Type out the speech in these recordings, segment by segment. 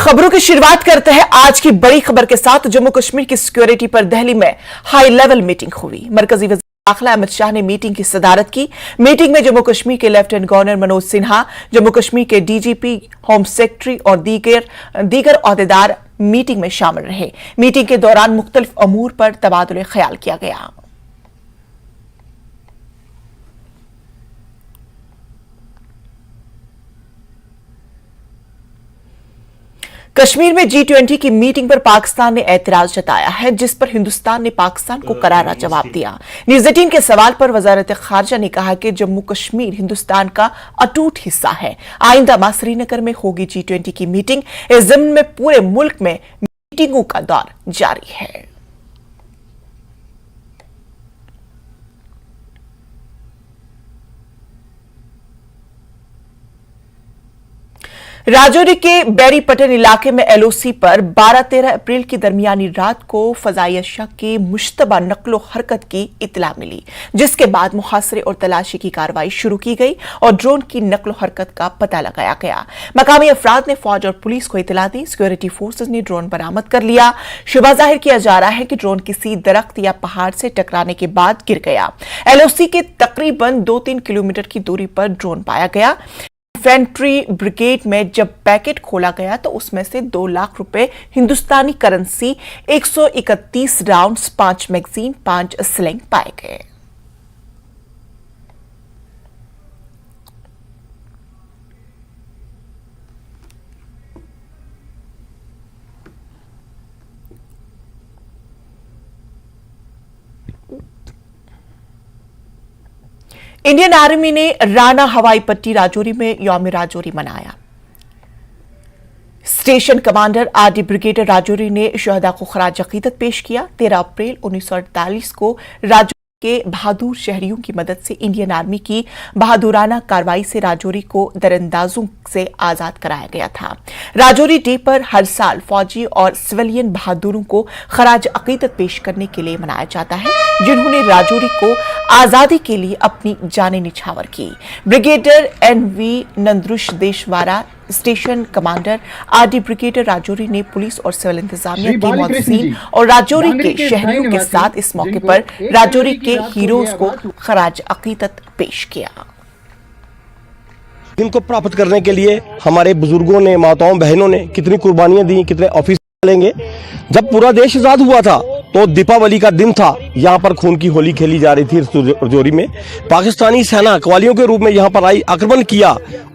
खबरों की शुरुआत करते हैं आज की बड़ी खबर के साथ। जम्मू कश्मीर की सिक्योरिटी पर दिल्ली में हाई लेवल मीटिंग हुई। मरकजी वज़ीर दाखिला अमित शाह ने मीटिंग की सदारत की। मीटिंग में जम्मू कश्मीर के लेफ्टिनेंट गवर्नर मनोज सिन्हा, जम्मू कश्मीर के डीजीपी, होम सेक्रेटरी और दीगर ओहदेदार मीटिंग में शामिल रहे। मीटिंग के दौरान मुख्तलिफ अमूर पर तबादुल ख्याल किया गया। कश्मीर में G20 की मीटिंग पर पाकिस्तान ने ऐतराज जताया है, जिस पर हिंदुस्तान ने पाकिस्तान को करारा जवाब दिया। न्यूज़ 18 के सवाल पर वजारत खारजा ने कहा कि जम्मू कश्मीर हिंदुस्तान का अटूट हिस्सा है। आइंदा माह श्रीनगर में होगी G20 की मीटिंग। इस ज़िम्न में पूरे मुल्क में मीटिंगों का दौर जारी है। राजौरी के बैरी पटेल इलाके में एलओसी पर 12-13 अप्रैल की दरमियानी रात को फजाई अशया के मुश्तबा नकलो हरकत की इतला मिली, जिसके बाद मुहासरे और तलाशी की कार्रवाई शुरू की गई और ड्रोन की नकलो हरकत का पता लगाया गया। मकामी अफराद ने फौज और पुलिस को इतला दी। सिक्योरिटी फोर्सेज ने ड्रोन बरामद कर लिया। शुबा जाहिर किया जा रहा है कि ड्रोन किसी दरख्त या पहाड़ से टकराने के बाद गिर गया। एलओसी के तकरीबन 2-3 किलोमीटर की दूरी पर ड्रोन पाया गया। इन्फेंट्री ब्रिगेड में जब पैकेट खोला गया तो उसमें से 2 लाख रुपए हिंदुस्तानी करेंसी, 131 राउंड्स, 5 मैगजीन, 5 स्लिंग पाए गए। इंडियन आर्मी ने राना हवाई पट्टी राजौरी में यौम राजौरी मनाया। Station commander RD brigadier Rajouri ने शहदा को खराज अकीदत पेश किया। 13 अप्रैल 1948 को राजौरी के बहादुर शहरियों की मदद से इंडियन आर्मी की बहादुराना कार्रवाई से राजौरी को दरअंदाजों से आजाद कराया गया था। राजौरी डे पर हर साल फौजी और सिविलियन बहादुरों को खराज अकीदत पेश करने के लिए मनाया जाता है, जिन्होंने राजौरी को आजादी के लिए अपनी जानें निछावर की। ब्रिगेडियर एनवी नंदरुश देशवारा, station commander RD brigadier Rajouri ने पुलिस और सिविल इंतजामिया के मुअज्जिन और राजौरी के शहरियों के साथ इस मौके पर राजौरी के हीरोज को खराज अकीदत पेश किया। इनको प्राप्त करने के लिए हमारे बुजुर्गों ने, माताओं बहनों ने कितनी कुर्बानियां दी, कितने ऑफिस लेंगे। जब पूरा देश आजाद हुआ था तो दीपावली का दिन था, यहाँ पर खून की होली खेली जा रही थी। राजौरी में पाकिस्तानी सेना कवालियों के रूप में यहाँ पर आई, आक्रमण किया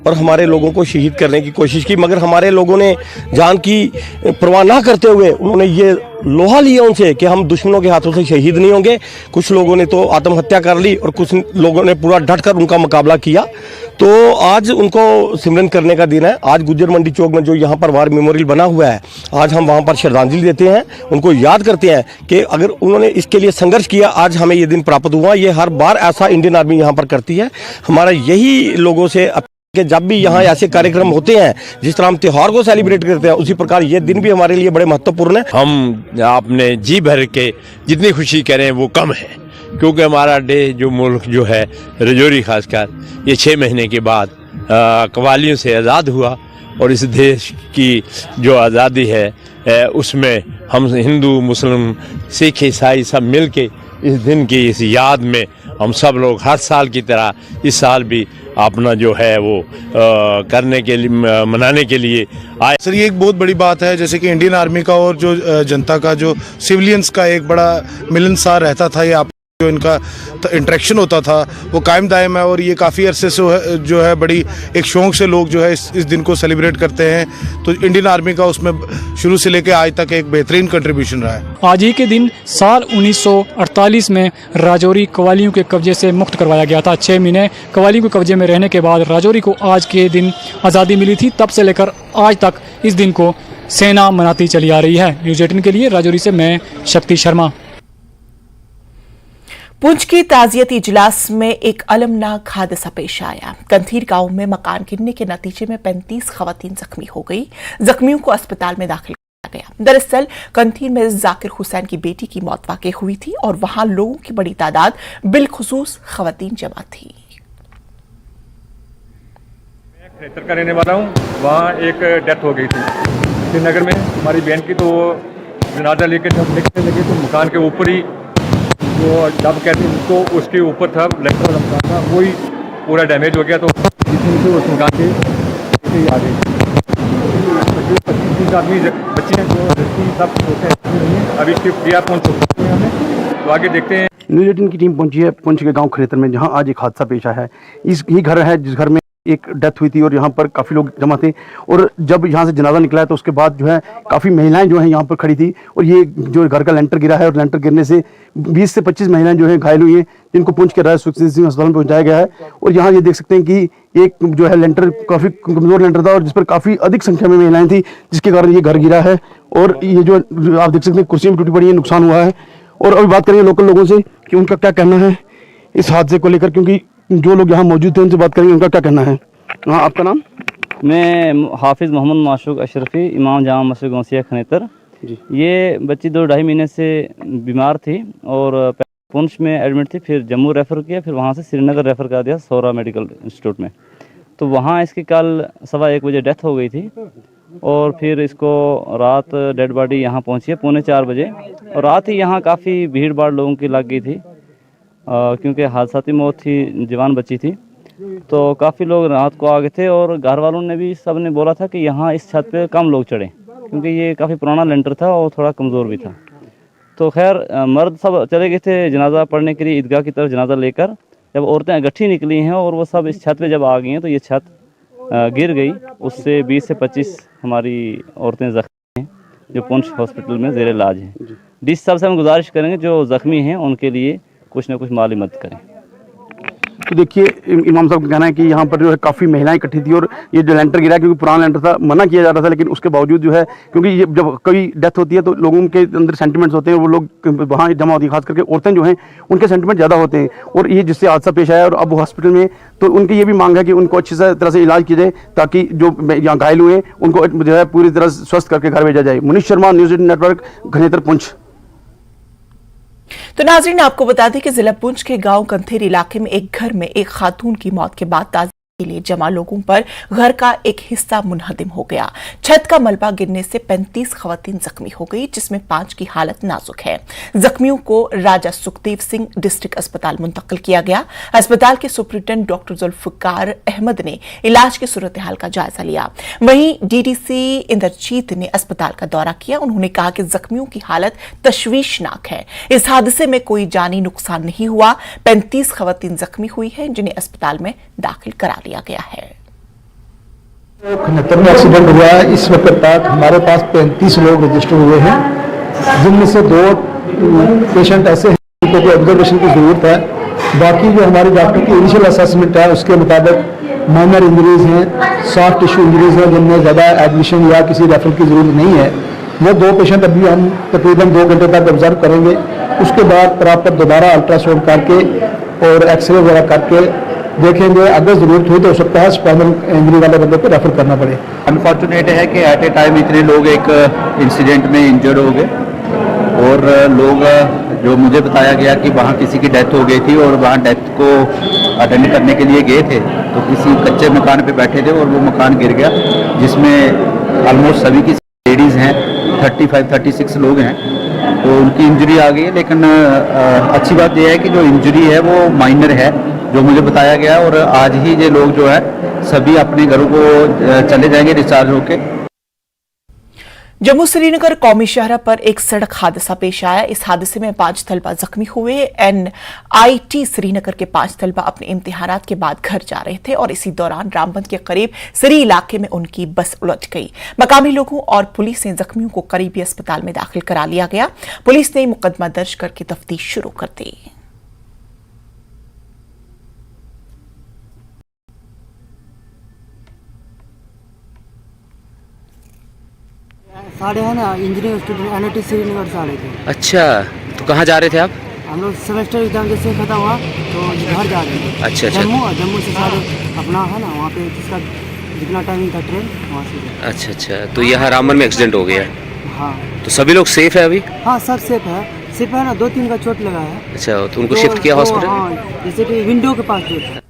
और हमारे लोगों को शहीद करने की कोशिश की, मगर हमारे लोगों ने जान की परवाह ना करते हुए उन्होंने ये लोहा लिया उनसे कि हम दुश्मनों के हाथों से शहीद नहीं होंगे। कुछ लोगों ने तो आत्महत्या कर ली और कुछ लोगों ने पूरा डटकर उनका मुकाबला किया। तो आज उनको सिमरन करने का दिन है। आज गुज्जर मंडी चौक में जो यहाँ पर वार मेमोरियल बना हुआ है, आज हम वहाँ पर श्रद्धांजलि देते हैं, उनको याद करते हैं कि अगर उन्होंने इसके लिए संघर्ष किया, आज हमें ये दिन प्राप्त हुआ। ये हर बार ऐसा इंडियन आर्मी यहाँ पर करती है। हमारा यही लोगों से कि जब भी यहाँ ऐसे कार्यक्रम होते हैं, जिस तरह हम त्योहार को सेलिब्रेट करते हैं, उसी प्रकार ये दिन भी हमारे लिए बड़े महत्वपूर्ण है। हम अपने जी भर के जितनी खुशी करें वो कम है, क्योंकि हमारा डे जो मुल्क जो है राजौरी खासकर ये 6 महीने के बाद कवालियों से आज़ाद हुआ और इस देश की जो आज़ादी है उसमें हम हिंदू, मुस्लिम, सिख, ईसाई सब मिल के इस दिन की इस याद में हम सब लोग हर साल की तरह इस साल भी अपना जो है वो करने के लिए, मनाने के लिए आए। सर, ये एक बहुत बड़ी बात है, जैसे कि इंडियन आर्मी का और जो जनता का, जो सिविलियंस का एक बड़ा मिलनसार रहता था, ये आप जो इनका इंटरेक्शन होता था वो कायम दायम है। और ये काफ़ी अरसे से जो है बड़ी एक शौक से लोग जो है इस दिन को सेलिब्रेट करते हैं। तो इंडियन आर्मी का उसमें शुरू से लेकर आज तक एक बेहतरीन कंट्रीब्यूशन रहा है। आज ही के दिन साल 1948 में राजौरी कवालियों के कब्जे से मुक्त करवाया गया था। 6 महीने कवालियों के कब्जे में रहने के बाद राजौरी को आज के दिन आज़ादी मिली थी। तब से लेकर आज तक इस दिन को सेना मनाती चली आ रही है। न्यूज़ 18 के लिए राजौरी से मैं शक्ति शर्मा। पुंछ की ताजियती इजलास में एक अलमनाक हादसा पेश आया। कंथीर गांव में मकान गिरने के नतीजे में 35 खवातीन जख्मी हो गई। जख्मियों को अस्पताल में दाखिल किया गया। दरअसल कंथीर में जाकिर हुसैन की बेटी की मौत वाक़ई हुई थी और वहां लोगों की बड़ी तादाद बिलखुसूस खवातीन जमा थी। मैं खैतर का रहने वाला हूँ। वहाँ एक डेथ हो गई थी। श्रीनगर में हमारी बहन की, तो जनाजा लेके जब निकलने लगे तो मकान के ऊपर ही जो जब कहते हैं उसको, उसके ऊपर था लेंटर वाला मकान था, वही पूरा डैमेज हो गया। तो जिसमें उस मकान के नीचे ही आ गए। 25-30 आदमी बच्चे हैं जो सब होते हैं। अभी शिफ्ट किया पहुँच चुके हैं हमें, तो आगे देखते हैं। न्यूज़ 18 की टीम पहुंची है पुंछ के गांव खरेतर में, जहां आज एक हादसा पेश आया है। ये घर है जिस घर में एक डेथ हुई थी और यहाँ पर काफ़ी लोग जमा थे। और जब यहाँ से जनाजा निकला है तो उसके बाद जो है काफ़ी महिलाएं जो हैं यहाँ पर खड़ी थी, और ये जो घर का लेंटर गिरा है और लेंटर गिरने से 20 से 25 महिलाएं जो हैं घायल हुई हैं, जिनको पुंछ के राज सुखदेव सिंह अस्पताल में पहुँचाया गया है। और यहाँ ये देख सकते हैं कि एक जो है लेंटर काफ़ी कमज़ोर लेंटर था और जिस पर काफ़ी अधिक संख्या में महिलाएँ थी, जिसके कारण ये घर गिरा है। और ये जो आप देख सकते हैं कुर्सियाँ भी टूटी पड़ी है, नुकसान हुआ है। और अभी बात करेंगे लोकल लोगों से कि उनका क्या कहना है इस हादसे को लेकर, क्योंकि जो लोग यहाँ मौजूद थे उनसे बात करेंगे उनका क्या कहना है। हाँ, आपका नाम? मैं हाफिज़ मोहम्मद माशूक अशरफी, इमाम जामा मस्जिद गौसिया खनेतर। ये बच्ची 2-2.5 महीने से बीमार थी और पुंछ में एडमिट थी, फिर जम्मू रेफ़र किया, फिर वहाँ से श्रीनगर रेफ़र कर दिया सौरा मेडिकल इंस्टीट्यूट में। तो वहाँ इसकी कल 1:15 बजे डेथ हो गई थी और फिर इसको रात डेड बॉडी यहाँ पहुँची है 3:45 बजे। और रात ही यहाँ काफ़ी भीड़ भाड़ लोगों की लग गई थी, क्योंकि हादसाती मौत थी, जवान बच्ची थी। तो काफ़ी लोग रात को आ गए थे और घर वालों ने भी सब ने बोला था कि यहाँ इस छत पे कम लोग चढ़े, क्योंकि ये काफ़ी पुराना लेंटर था और थोड़ा कमज़ोर भी था। तो खैर मर्द सब चले गए थे जनाजा पढ़ने के लिए ईदगाह की तरफ जनाजा लेकर। जब औरतें इकट्ठी निकली हैं और वो सब इस छत पे जब आ गई हैं तो ये छत गिर गई। उससे 20 से 25 हमारी औरतें ज़ख्मी हैं जो पुंछ हॉस्पिटल में ज़ेर इलाज हैं। डीसी साहब से हम गुजारिश करेंगे जो ज़ख्मी हैं उनके लिए कुछ ना कुछ माली मदद करें। तो देखिए इमाम साहब का कहना है कि यहाँ पर जो है काफ़ी महिलाएं इकट्ठी थी और ये जो लेंटर गिरा क्योंकि पुराना लेंटर था, मना किया जा रहा था, लेकिन उसके बावजूद जो है क्योंकि ये जब कभी डेथ होती है तो लोगों के अंदर सेंटिमेंट्स होते हैं, वो लोग वहाँ जमा होती है, खास करके औरतें जो हैं उनके सेंटिमेंट ज़्यादा होते हैं। और ये जिससे हादसा पेश आया और अब वो हॉस्पिटल में, तो उनकी ये भी मांग है कि उनको अच्छी तरह से इलाज किया जाए ताकि जो यहाँ घायल हुए उनको जो है पूरी तरह स्वस्थ करके घर भेजा जाए। Munish Sharma, news 18 network, Khanetar, Poonch. तो नाज़रीन, आपको बता दें कि जिला पुंछ के गांव कंथेर इलाके में एक घर में एक खातून की मौत के बाद ताज़ा के लिए जमा लोगों पर घर का एक हिस्सा मुनहदिम हो गया। छत का मलबा गिरने से 35 खवातीन जख्मी हो गई, जिसमें 5 की हालत नाजुक है। जख्मियों को राजा सुखदेव सिंह डिस्ट्रिक्ट अस्पताल मुंतकिल किया गया। अस्पताल के सुपरिटेंडेंट डॉक्टर जुल्फकार अहमद ने इलाज की सूरत हाल का जायजा लिया। वहीं डीडीसी इंद्रजीत ने अस्पताल का दौरा किया। उन्होंने कहा कि जख्मियों की हालत तशवीशनाक है। इस हादसे में कोई जानी नुकसान नहीं हुआ। 35 खवातीन जख्मी हुई हैं, जिन्हें अस्पताल में दाखिल करा लिया गया है। खनेतर में एक्सीडेंट हुआ है। इस वक्त तक हमारे पास 35 लोग रजिस्टर हुए हैं, जिनमें से 2 पेशेंट ऐसे हैं जिनको ऑब्जर्वेशन की जरूरत है। बाकी जो हमारे डॉक्टर की इनिशियल असेसमेंट है उसके मुताबिक माइनर इंजरीज हैं, सॉफ्ट टिश्यू इंजरीज हैं, जिनमें ज़्यादा एडमिशन या किसी रेफर की जरूरत नहीं है। वो 2 पेशेंट अभी हम तकरीबन 2 घंटे तक ऑब्जर्व करेंगे। उसके बाद प्रॉपर दोबारा अल्ट्रासाउंड करके और एक्सरे वगैरह करके देखेंगे। अगर ज़रूरत हुई तो हो सकता है स्पाइनल इंजरी वाले बंदे को रेफर करना पड़े। अनफॉर्चुनेट है कि एट ए टाइम इतने लोग एक इंसिडेंट में इंजर्ड हो गए और लोग जो मुझे बताया गया कि वहाँ किसी की डेथ हो गई थी और वहाँ डेथ को अटेंड करने के लिए गए थे तो किसी कच्चे मकान पे बैठे थे और वो मकान गिर गया, जिसमें ऑलमोस्ट सभी की लेडीज़ हैं, 35-36 लोग हैं, तो उनकी इंजरी आ गई है। लेकिन अच्छी बात यह है कि जो इंजरी है वो माइनर है जो मुझे बताया गया, और आज ही ये लोग जो है सभी अपने घरों को चले जाएंगे डिस्चार्ज होके। जम्मू श्रीनगर कौमी शहरा पर एक सड़क हादसा पेश आया। इस हादसे में 5 तलबा जख्मी हुए। NIT श्रीनगर के 5 तलबा अपने इम्तिहानात के बाद घर जा रहे थे और इसी दौरान रामबंद के करीब सरी इलाके में उनकी बस उलट गई। मकामी लोगों और पुलिस ने जख्मियों को करीबी अस्पताल में दाखिल करा लिया गया। पुलिस ने मुकदमा दर्ज करके तफ्तीश शुरू कर दी। साढ़े है ना इंजीनियरिंग स्टूडेंट NIT श्रीनगर से आ रहे थे। अच्छा, तो कहाँ जा रहे थे आप? हम लोग सेमेस्टर एग्जाम जैसे खत्म हुआ तो घर जा रहे थे। अच्छा। जम्मू से सारे अपना है ना वहाँ पे जिसका जितना टाइमिंग था ट्रेन वहाँ से। अच्छा, तो यहाँ रामबन में एक्सीडेंट हो गया है? हाँ। तो सभी लोग सेफ है अभी? हाँ, सब सेफ है। सिर्फ है ना 2-3 का चोट लगा है। अच्छा, तो उनको शिफ्ट किया हॉस्पिटल? हाँ, जैसे कि विंडो के पास जो था।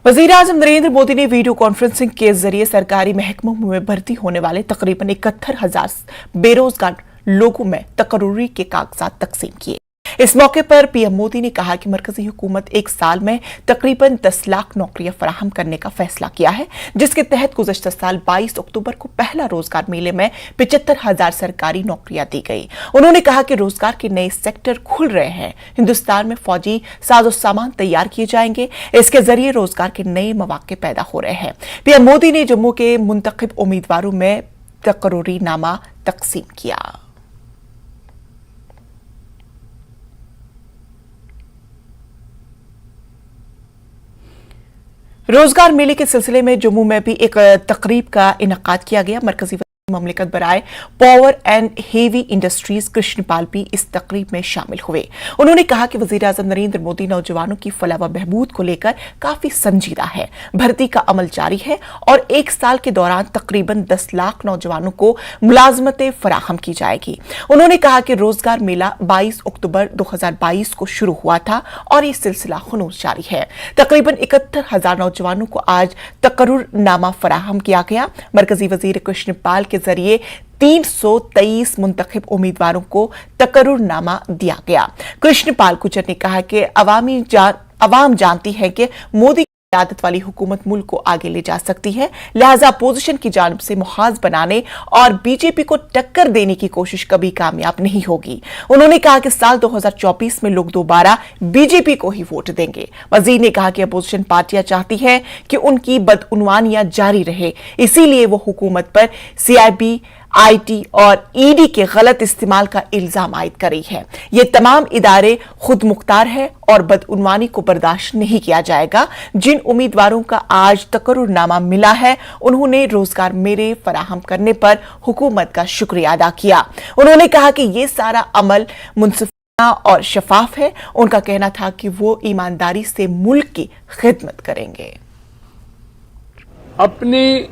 वज़ीर-ए-आज़म नरेंद्र मोदी ने वीडियो कॉन्फ्रेंसिंग के जरिए सरकारी महकमों में भर्ती होने वाले तकरीबन 71,000 बेरोजगार लोगों में तकर्रुरी के कागजात तकसीम किए। इस मौके पर पीएम मोदी ने कहा कि मरकजी हुकूमत एक साल में तकरीबन 10 लाख नौकरियां फराहम करने का फैसला किया है, जिसके तहत गुज़श्ता साल 22 अक्टूबर को पहला रोजगार मेले में 75,000 सरकारी नौकरियां दी गई। उन्होंने कहा कि रोजगार के नए सेक्टर खुल रहे हैं। हिंदुस्तान में फौजी साजो सामान तैयार किए जाएंगे। इसके जरिए रोजगार के नए मौके पैदा हो रहे हैं। पीएम मोदी ने जम्मू के मुंतखब उम्मीदवारों में तकर्रुरी नामा तकसीम किया। रोजगार मेले के सिलसिले में जम्मू में भी एक तकरीब का इनेकाद किया गया। मरकजी ममलिकत बराए power and heavy industries Krishanpal भी इस तकरीब में शामिल हुए। उन्होंने कहा कि वज़ीर-ए-आज़म नरेंद्र मोदी नौजवानों की फलाह व बहबूद को लेकर काफी संजीदा है। भर्ती का अमल जारी है और एक साल के दौरान तकरीबन 10 लाख नौजवानों को मुलाजमतें फराहम की जाएगी। उन्होंने कहा कि रोजगार मेला 22 अक्टूबर 2022 को शुरू हुआ था और ये सिलसिला खुनूस जारी है। तकरीबन 71,000 नौजवानों को आज तकर्रुरनामा फराहम किया गया। मरकजी वजीर कृष्णपाल के जरिए 323 मुंतखब उम्मीदवारों को तकर्रुरनामा दिया गया। कृष्णपाल गुजर ने कहा कि अवाम जानती है कि मोदी की आदत वाली हुकूमत मुल्क को आगे ले जा सकती है, लिहाजा अपोजिशन की जानिब से मुहाज बनाने और बीजेपी को टक्कर देने की कोशिश कभी कामयाब नहीं होगी। उन्होंने कहा कि साल 2024 में लोग दोबारा बीजेपी को ही वोट देंगे। वजीर ने कहा कि अपोजिशन पार्टियां चाहती है कि उनकी बदउनवानियां जारी रहे, इसीलिए वो हुकूमत पर सीआईबी, आईटी और ईडी के गलत इस्तेमाल का इल्जाम आयद कर रही है। ये तमाम इदारे खुद मुख्तार है और बदउनवानी को बर्दाश्त नहीं किया जाएगा। जिन उम्मीदवारों का आज तकर्रुरनामा मिला है, उन्होंने रोजगार मेले फराहम करने पर हुकूमत का शुक्रिया अदा किया। उन्होंने कहा कि ये सारा अमल मुनसिफाना और शफाफ है। उनका कहना था कि वो ईमानदारी से मुल्क की खिदमत करेंगे। अपनी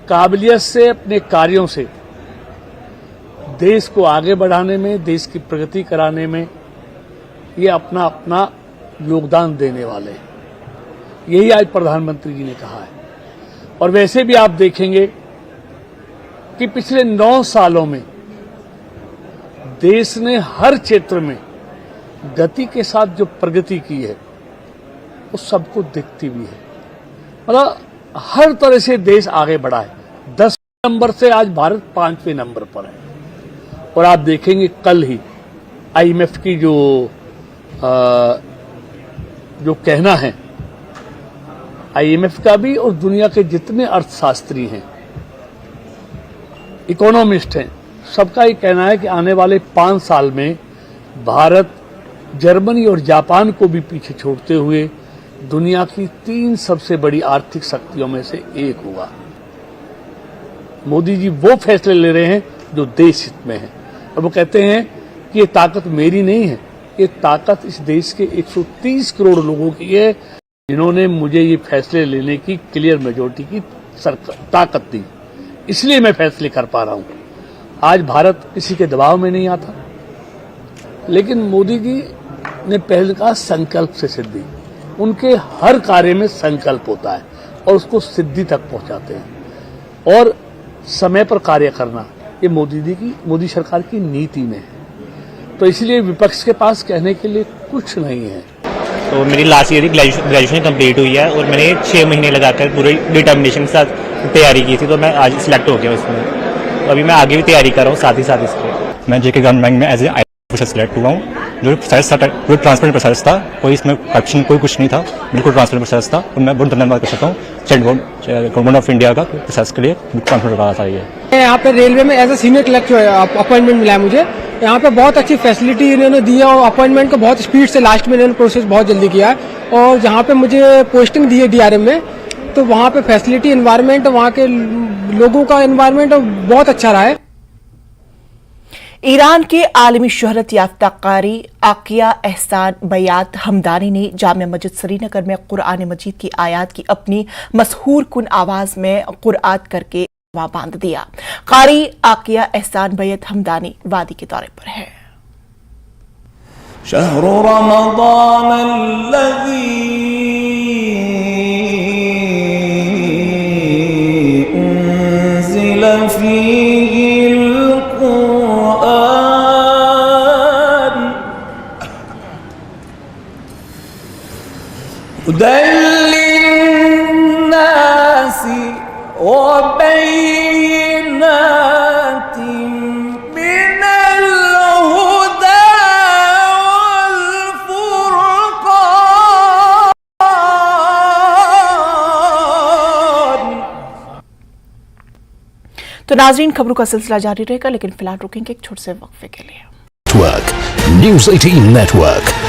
काबिलियत से, अपने कार्यों से देश को आगे बढ़ाने में, देश की प्रगति कराने में ये अपना अपना योगदान देने वाले हैं। यही आज प्रधानमंत्री जी ने कहा है। और वैसे भी आप देखेंगे कि पिछले 9 सालों में देश ने हर क्षेत्र में गति के साथ जो प्रगति की है वो सबको दिखती भी है। मतलब हर तरह से देश आगे बढ़ा है। 10 नंबर से आज भारत 5वें नंबर पर है। और आप देखेंगे कल ही आईएमएफ की जो कहना है, आईएमएफ का भी और दुनिया के जितने अर्थशास्त्री हैं, इकोनॉमिस्ट हैं, सबका ये कहना है कि आने वाले 5 साल में भारत जर्मनी और जापान को भी पीछे छोड़ते हुए दुनिया की 3 सबसे बड़ी आर्थिक शक्तियों में से एक होगा। मोदी जी वो फैसले ले रहे हैं जो देश हित में है। और वो कहते हैं कि ये ताकत मेरी नहीं है, ये ताकत इस देश के 130 करोड़ लोगों की है, जिन्होंने मुझे ये फैसले लेने की क्लियर मेजोरिटी की ताकत दी। इसलिए मैं फैसले कर पा रहा हूं। आज भारत किसी के दबाव में नहीं आता, लेकिन मोदी जी ने पहले कहा संकल्प से सिद्धि। उनके हर कार्य में संकल्प होता है और उसको सिद्धि तक पहुंचाते हैं। और समय पर कार्य करना ये मोदी सरकार की नीति में है। तो इसलिए विपक्ष के पास कहने के लिए कुछ नहीं है। तो मेरी लास्ट ईयर की ग्रेजुएशन कंप्लीट हुई है और मैंने 6 महीने लगाकर पूरी डिटर्मिनेशन के साथ तैयारी की थी, तो मैं आज सिलेक्ट हो गया उसमें। तो अभी मैं आगे भी तैयारी कर रहा हूँ साथ ही साथ इसके। मैं जेके गवर्नमेंट बैंक में एज ए ऑफिसर सिलेक्ट हुआ हूँ। जो प्रोसेस था वो ट्रांसपेरेंट प्रोसेस था, कोई इसमें करप्शन कोई कुछ नहीं था, बिल्कुल ट्रांसपेरेंट प्रोसेस था। और मैं बहुत धन्यवाद कर सकता हूँ गवर्नमेंट ऑफ इंडिया का प्रोसेस के लिए ट्रांसपेरेंट रहा था। ये यहाँ पे रेलवे में as a senior collector appointment मिला है मुझे। यहाँ पे बहुत अच्छी फैसिलिटी इन्होंने दी है और अपॉइंटमेंट को बहुत स्पीड से लास्ट में इन्होंने प्रोसेस बहुत जल्दी किया है। और जहाँ पे मुझे पोस्टिंग दी है डीआरएम में, तो वहाँ पे फैसिलिटी एनवायरनमेंट, वहाँ के लोगों का एनवायरनमेंट बहुत अच्छा रहा है। ईरान के आलमी शोहरत याफ्ता कारी आकिया एहसान बयात हमदानी ने जामिया मस्जिद श्रीनगर में कुरान मजीद की आयात की अपनी मशहूर कुन आवाज में कुरात करके बांध दिया। कारी आकिया एहसान बयात हमदानी वादी के दौरे पर है। शहरु रमज़ान अल्लज़ी तो नाजरीन, खबरों का सिलसिला जारी रहेगा, लेकिन फिलहाल रुकेंगे एक छोटे से वक्फे के लिए। News 18 network